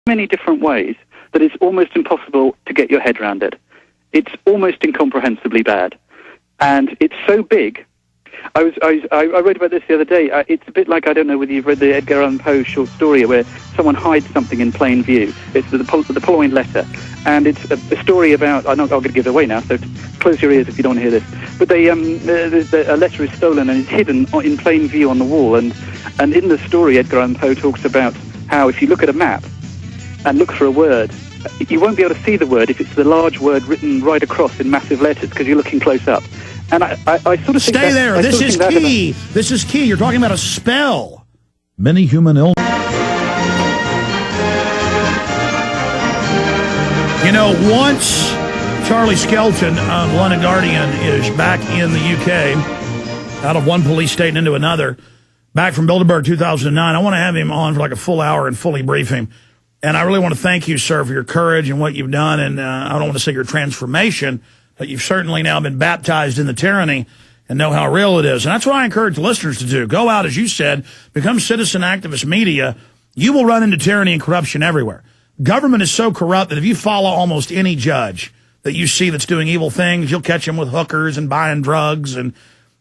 many different ways that it's almost impossible to get your head around it. It's almost incomprehensibly bad. And it's so big. I wrote about this the other day. It's a bit like, I don't know whether you've read the Edgar Allan Poe short story where someone hides something in plain view. It's the Pauline letter. And it's a story about, I'm not going to give it away now, so close your ears if you don't want to hear this. But a letter is stolen and it's hidden in plain view on the wall. And in the story, Edgar Allan Poe talks about how if you look at a map and look for a word, you won't be able to see the word if it's the large word written right across in massive letters because you're looking close up. And I sort of think Stay there. This is key. This is key. You're talking about a spell. Many human illnesses. You know, once Charlie Skelton of London Guardian is back in the UK, out of one police state and into another, back from Bilderberg 2009, I want to have him on for like a full hour and fully brief him. And I really want to thank you, sir, for your courage and what you've done. And I don't want to say your transformation, but you've certainly now been baptized in the tyranny and know how real it is. And that's what I encourage listeners to do. Go out, as you said, become citizen activist media. You will run into tyranny and corruption everywhere. Government is so corrupt that if you follow almost any judge that you see that's doing evil things, you'll catch him with hookers and buying drugs. And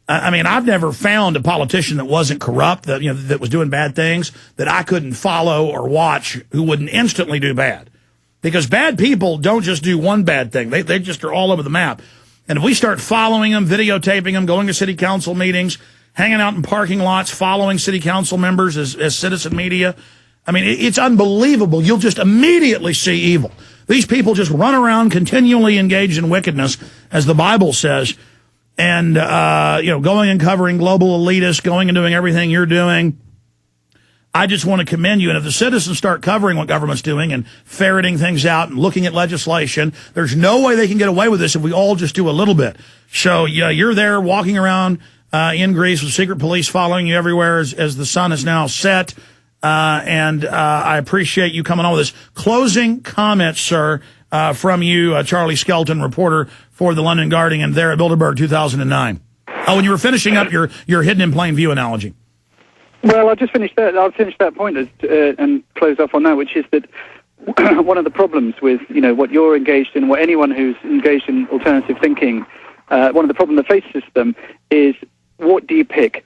I mean, I've never found a politician that wasn't corrupt, that, you know, that was doing bad things, that I couldn't follow or watch, who wouldn't instantly do bad. Because bad people don't just do one bad thing. They just are all over the map. And if we start following them, videotaping them, going to city council meetings, hanging out in parking lots, following city council members as citizen media, I mean, it's unbelievable. You'll just immediately see evil. These people just run around continually engaged in wickedness, as the Bible says, and, you know, going and covering global elitists, going and doing everything you're doing. I just want to commend you. And if the citizens start covering what government's doing and ferreting things out and looking at legislation, there's no way they can get away with this if we all just do a little bit. So, yeah, you're there walking around in Greece with secret police following you everywhere as the sun is now set. And I appreciate you coming on with this. Closing comments, sir, from you, Charlie Skelton, reporter for the London Guardian there at Bilderberg 2009. Oh, and you were finishing up your hidden in plain view analogy. Well, I'll finish that point and close off on that, which is that one of the problems with, you know, what you're engaged in, what anyone who's engaged in alternative thinking, one of the problems that faces them is, what do you pick?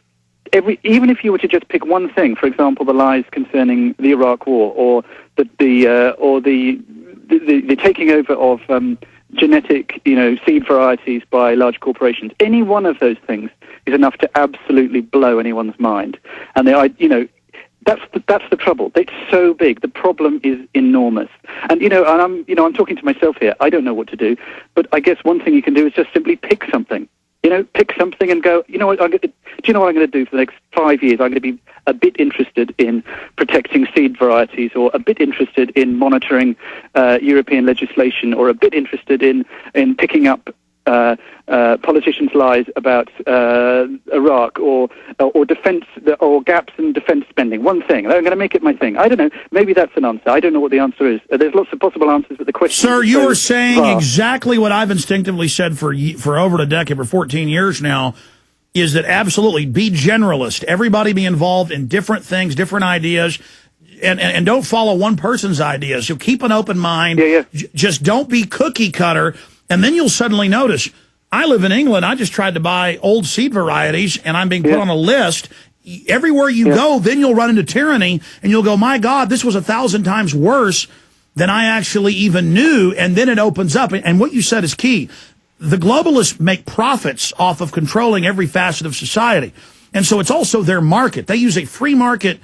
Even if you were to just pick one thing, for example, the lies concerning the Iraq War, or the taking over of genetic, you know, seed varieties by large corporations, any one of those things is enough to absolutely blow anyone's mind. And that's the trouble. It's so big. The problem is enormous. And I'm talking to myself here. I don't know what to do, but I guess one thing you can do is just simply pick something. You know, pick something and go, you know what, do you know what I'm going to do for the next 5 years? I'm going to be a bit interested in protecting seed varieties, or a bit interested in monitoring European legislation, or a bit interested in picking up politicians' lies about Iraq, or defense, or gaps in defense spending. One thing. I'm going to make it my thing. I don't know. Maybe that's an answer. I don't know what the answer is. There's lots of possible answers, but the question. Sir, you are saying exactly what I've instinctively said for over a decade, for 14 years now, is that absolutely be generalist. Everybody be involved in different things, different ideas. And don't follow one person's ideas. You'll keep an open mind. Yeah. Just don't be cookie cutter. And then you'll suddenly notice, I live in England, I just tried to buy old seed varieties, and I'm being put on a list. Everywhere you go, then you'll run into tyranny, and you'll go, my God, this was 1,000 times worse than I actually even knew, and then it opens up. And what you said is key. The globalists make profits off of controlling every facet of society. And so it's also their market. They use a free market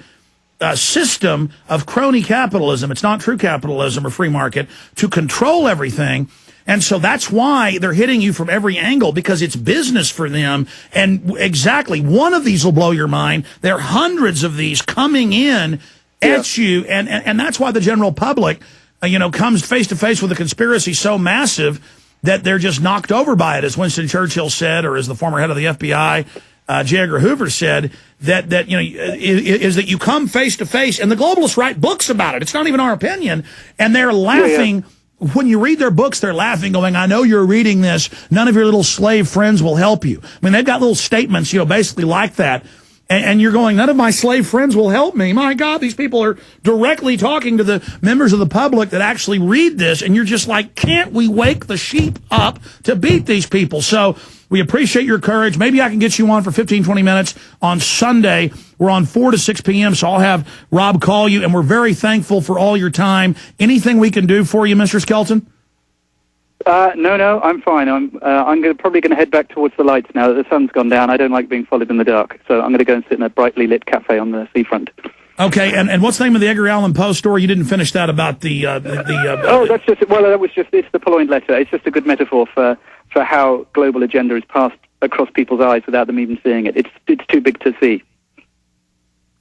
system of crony capitalism. It's not true capitalism or free market, to control everything. And so that's why they're hitting you from every angle, because it's business for them. And exactly, one of these will blow your mind. There are hundreds of these coming in at you. And that's why the general public, comes face to face with a conspiracy so massive that they're just knocked over by it. As Winston Churchill said, or as the former head of the FBI, J. Edgar Hoover said, that you come face to face, and the globalists write books about it. It's not even our opinion. And they're laughing. When you read their books, they're laughing, going, I know you're reading this. None of your little slave friends will help you. I mean, they've got little statements, basically like that. And you're going, none of my slave friends will help me. My God, these people are directly talking to the members of the public that actually read this. And you're just like, can't we wake the sheep up to beat these people? So we appreciate your courage. Maybe I can get you on for 15, 20 minutes on Sunday. We're on 4 to 6 p.m., so I'll have Rob call you. And we're very thankful for all your time. Anything we can do for you, Mr. Skelton? No, I'm fine. I'm probably going to head back towards the lights now that the sun's gone down. I don't like being followed in the dark, so I'm going to go and sit in a brightly lit cafe on the seafront. Okay, and what's the name of the Edgar Allan Poe story? You didn't finish that about the it's the Purloined Letter. It's just a good metaphor for how global agenda is passed across people's eyes without them even seeing it. It's too big to see.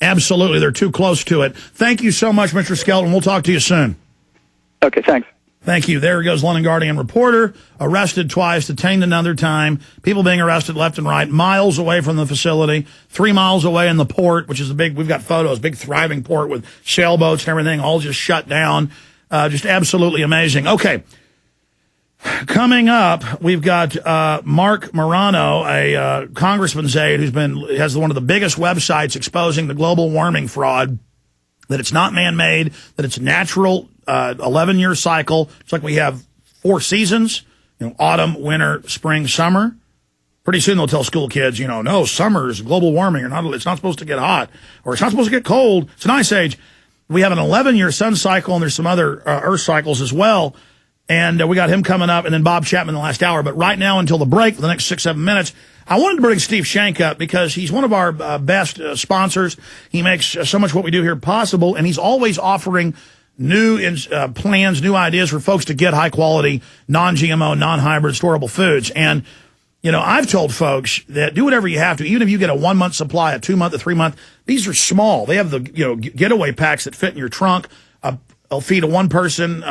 Absolutely, they're too close to it. Thank you so much, Mr. Skelton. We'll talk to you soon. Okay, thanks. Thank you. There goes London Guardian reporter, arrested twice, detained another time, people being arrested left and right, miles away from the facility, 3 miles away in the port, which is we've got photos, big thriving port with sailboats and everything, all just shut down. Just absolutely amazing. Okay. Coming up, we've got Mark Morano, a congressman's aide has one of the biggest websites exposing the global warming fraud, that it's not man-made, that it's natural, 11-year cycle. It's like we have 4 seasons, autumn, winter, spring, summer. Pretty soon they'll tell school kids, no, summer is global warming, it's not supposed to get hot, or it's not supposed to get cold. It's an ice age. We have an 11-year sun cycle, and there's some other Earth cycles as well. And we got him coming up, and then Bob Chapman in the last hour. But right now, until the break, for the next 6-7 minutes, I wanted to bring Steve Shank up because he's one of our best sponsors. He makes so much what we do here possible, and he's always offering new plans, new ideas for folks to get high-quality, non-GMO, non-hybrid, storable foods. And, I've told folks that do whatever you have to, even if you get a 1-month supply, a 2-month, a 3-month. These are small. They have the getaway packs that fit in your trunk. They'll feed a 1-person